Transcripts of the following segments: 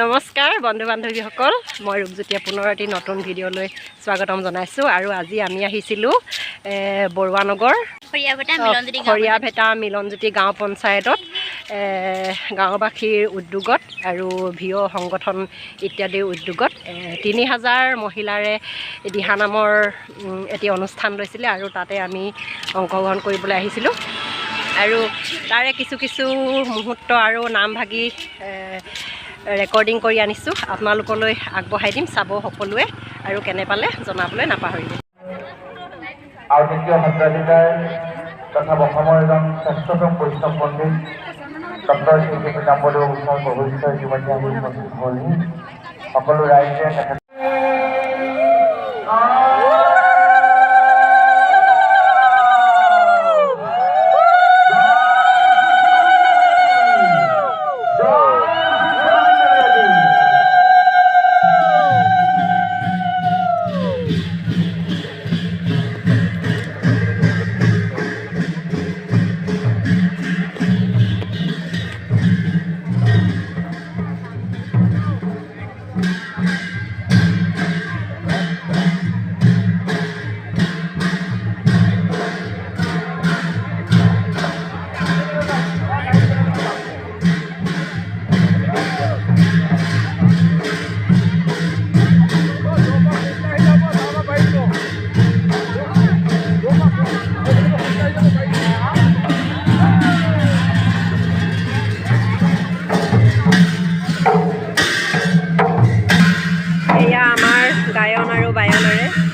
নমস্কাৰ বন্ধু বান্ধৱীসকল, মই ৰূপজ্যোতিয়ে পুনৰ এটি নতুন ভিডিঅ'লৈ স্বাগতম জনাইছোঁ। আৰু আজি আমি আহিছিলোঁ বৰুৱানগৰ খৰিয়াভেটা মিলনজ্যোতি গাঁও পঞ্চায়তত গাঁওবাসীৰ উদ্যোগত আৰু ভিঅ' সংগঠন ইত্যাদিৰ উদ্যোগত 3000 মহিলাৰে দিহানামৰ এটি অনুষ্ঠান লৈছিলে আৰু তাতে আমি অংশগ্ৰহণ কৰিবলৈ আহিছিলোঁ। আৰু তাৰে কিছু মুহূৰ্ত আৰু নামভাগি ৰেকৰ্ডিং কৰি আনিছোঁ, আপোনালোকলৈ আগবঢ়াই দিম, চাব সকলোৱে আৰু কেনে পালে জনাবলৈ নাপাহৰিব। আৰু দ্বিতীয় সত্ৰাধিকাৰ তথা অসমৰ এজন শ্ৰেষ্ঠতম বৈষ্ণৱ পণ্ডিত ডক্টৰ শ্ৰী পীতাম্বৰদেৱ গোস্বামী প্ৰভুষ্ঠ ইতিমধ্যে আমি উপস্থিত হ'লহি। সকলো ৰাইজে তেখেত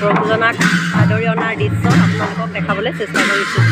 প্ৰভুজনাক আদৰি অনাৰ দৃশ্য আপোনালোকক দেখাবলৈ চেষ্টা কৰিছোঁ।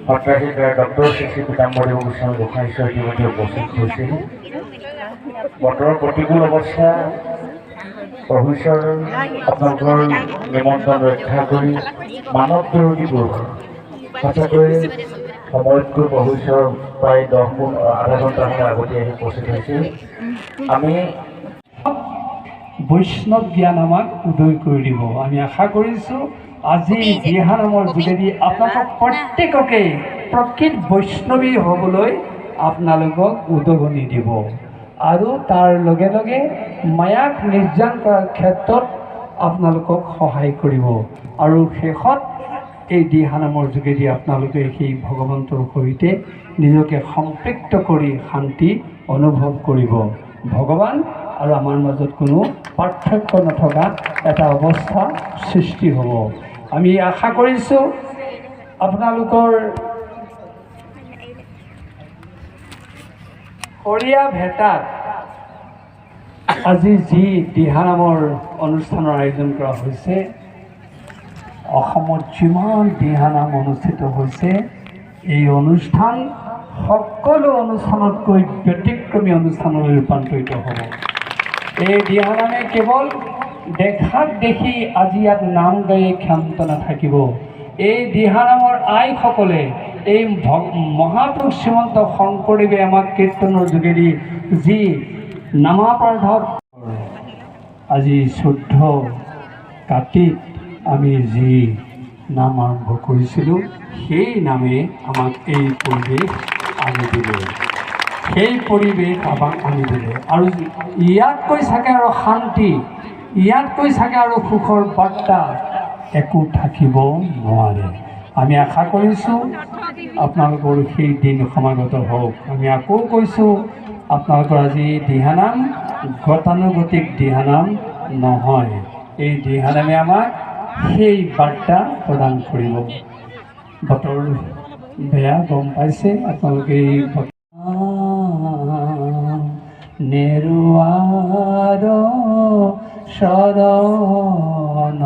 সত্ৰাধিকাৰ ডক্টৰ শ্ৰী পীতাম্বৰী গোস্বামী গোসাঁই ঈশ্বৰ ইতিমধ্যে উপস্থিত হৈছিল। বতৰৰ প্ৰতিকূল অৱস্থা প্ৰভু ঈশ্বৰ আপোনালোকৰ নিমন্ত্ৰণ ৰক্ষা কৰি মানৱ বিৰোধীবোৰ সঁচাকৈ সময়তকৈ প্ৰভু ঈশ্বৰ প্ৰায় আধা ঘণ্টা সময় আগতে আহি উপস্থিত হৈছিল। আমি বৈষ্ণৱ জ্ঞান আমাক উদয় কৰি দিব। আমি আশা কৰিছোঁ আজি দিহানামৰ যোগেদি আপোনালোকক প্ৰত্যেককে প্ৰকৃত বৈষ্ণৱী হ'বলৈ আপোনালোকক উদগনি দিব আৰু তাৰ লগে লগে মায়াক নিৰ্যান কৰাৰ ক্ষেত্ৰত আপোনালোকক সহায় কৰিব আৰু শেষত এই দিহানামৰ যোগেদি আপোনালোকে সেই ভগৱন্তৰ সৈতে নিজকে সম্পৃক্ত কৰি শান্তি অনুভৱ কৰিব। ভগৱান আৰু আমাৰ মাজত কোনো পাৰ্থক্য নথকা এটা অৱস্থা সৃষ্টি হ'ব। আমি আশা কৰিছোঁ আপোনালোকৰ খৰিয়া ভেটাত আজি যি দিহানামৰ অনুষ্ঠানৰ আয়োজন কৰা হৈছে, অসমত যিমান দিহানাম অনুষ্ঠিত হৈছে এই অনুষ্ঠান সকলো অনুষ্ঠানতকৈ ব্যতিক্ৰমী অনুষ্ঠানলৈ ৰূপান্তৰিত হ'ব। এই দিহানামে কেৱল দেখাক দেখি আজি ইয়াত নাম গাই ক্ষান্ত নাথাকিব। এই দিহানামৰ আইসকলে এই মহাপুৰুষ শ্ৰীমন্ত শংকৰদেৱে আমাক কীৰ্তনৰ যোগেদি যি নামাপাৰ্ধক আজি 14 কাতিত আমি যি নাম আৰম্ভ কৰিছিলোঁ সেই নামে আমাক এই পৰিৱেশ আনি দিলে। সেই পৰিৱেশ আমাক আনি দিলে আৰু ইয়াতকৈ চাগে আৰু শান্তি, ইয়াতকৈ চাগে আৰু সুখৰ বাৰ্তা একো থাকিব নোৱাৰে। আমি আশা কৰিছোঁ আপোনালোকৰ সেই দিন সমাগত হওক। আমি আকৌ কৈছোঁ আপোনালোকৰ আজি দিহানাম গতানুগতিক দিহানাম নহয়। এই দিহানামে আমাক সেই বাৰ্তা প্ৰদান কৰিব। বতৰ বেয়া গম পাইছে আপোনালোকে। এই নেৰুৱাৰ শৰণ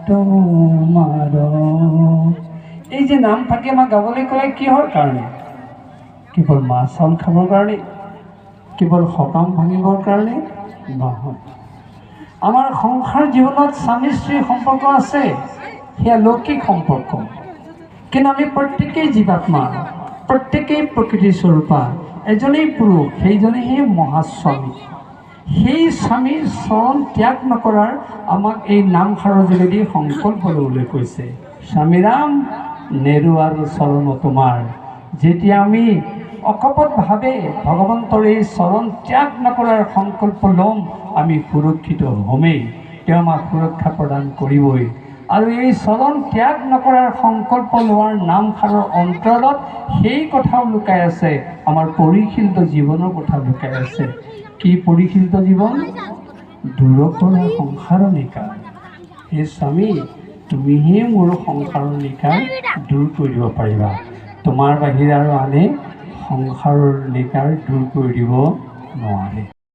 তোমাৰ, এই যে নাম ফাঁকি আমাক গাবলৈ ক'লে কিহৰ কাৰণে? কেৱল মাছ চাউল খাবৰ কাৰণে, কেৱল সকাম ভাঙিবৰ কাৰণে নহয়। আমাৰ সংসাৰ জীৱনত স্বামী স্ত্ৰীৰ সম্পৰ্ক আছে, সেয়া লৌকিক সম্পৰ্ক। কিন্তু আমি প্ৰত্যেকেই জীৱাত্মা, প্ৰত্যেকেই প্ৰকৃতিৰ স্বৰূপা। এজনেই পুৰুষ, সেইজনেহে মহাস্বামী। সেই স্বামীৰ চৰণ ত্যাগ নকৰাৰ আমাক এই নামষাৰৰ যোগেদি সংকল্প ল'বলৈ কৈছে। স্বামীৰাম নেৰু আৰু চৰণ তোমাৰ। যেতিয়া আমি অকপটভাৱে ভগৱন্তৰ এই চৰণ ত্যাগ নকৰাৰ সংকল্প ল'ম, আমি সুৰক্ষিত হ'মেই। তেওঁ আমাক সুৰক্ষা প্ৰদান কৰিবই। আৰু এই চৰণ ত্যাগ নকৰাৰ সংকল্প লোৱাৰ নামষাৰৰ অন্তৰালত সেই কথাও লুকাই আছে, আমাৰ পৰিশীলিত জীৱনৰ কথা লুকাই আছে। কি পৰিশীলিত জীৱন? দূৰ কৰা সংসাৰৰ নিকা। হে স্বামী, তুমিহে মোৰ সংসাৰৰ নিকা দূৰ কৰি দিব পাৰিবা। তোমাৰ বাহিৰে আৰু আনে সংসাৰৰ নিকাৰ দূৰ কৰি দিব নোৱাৰে।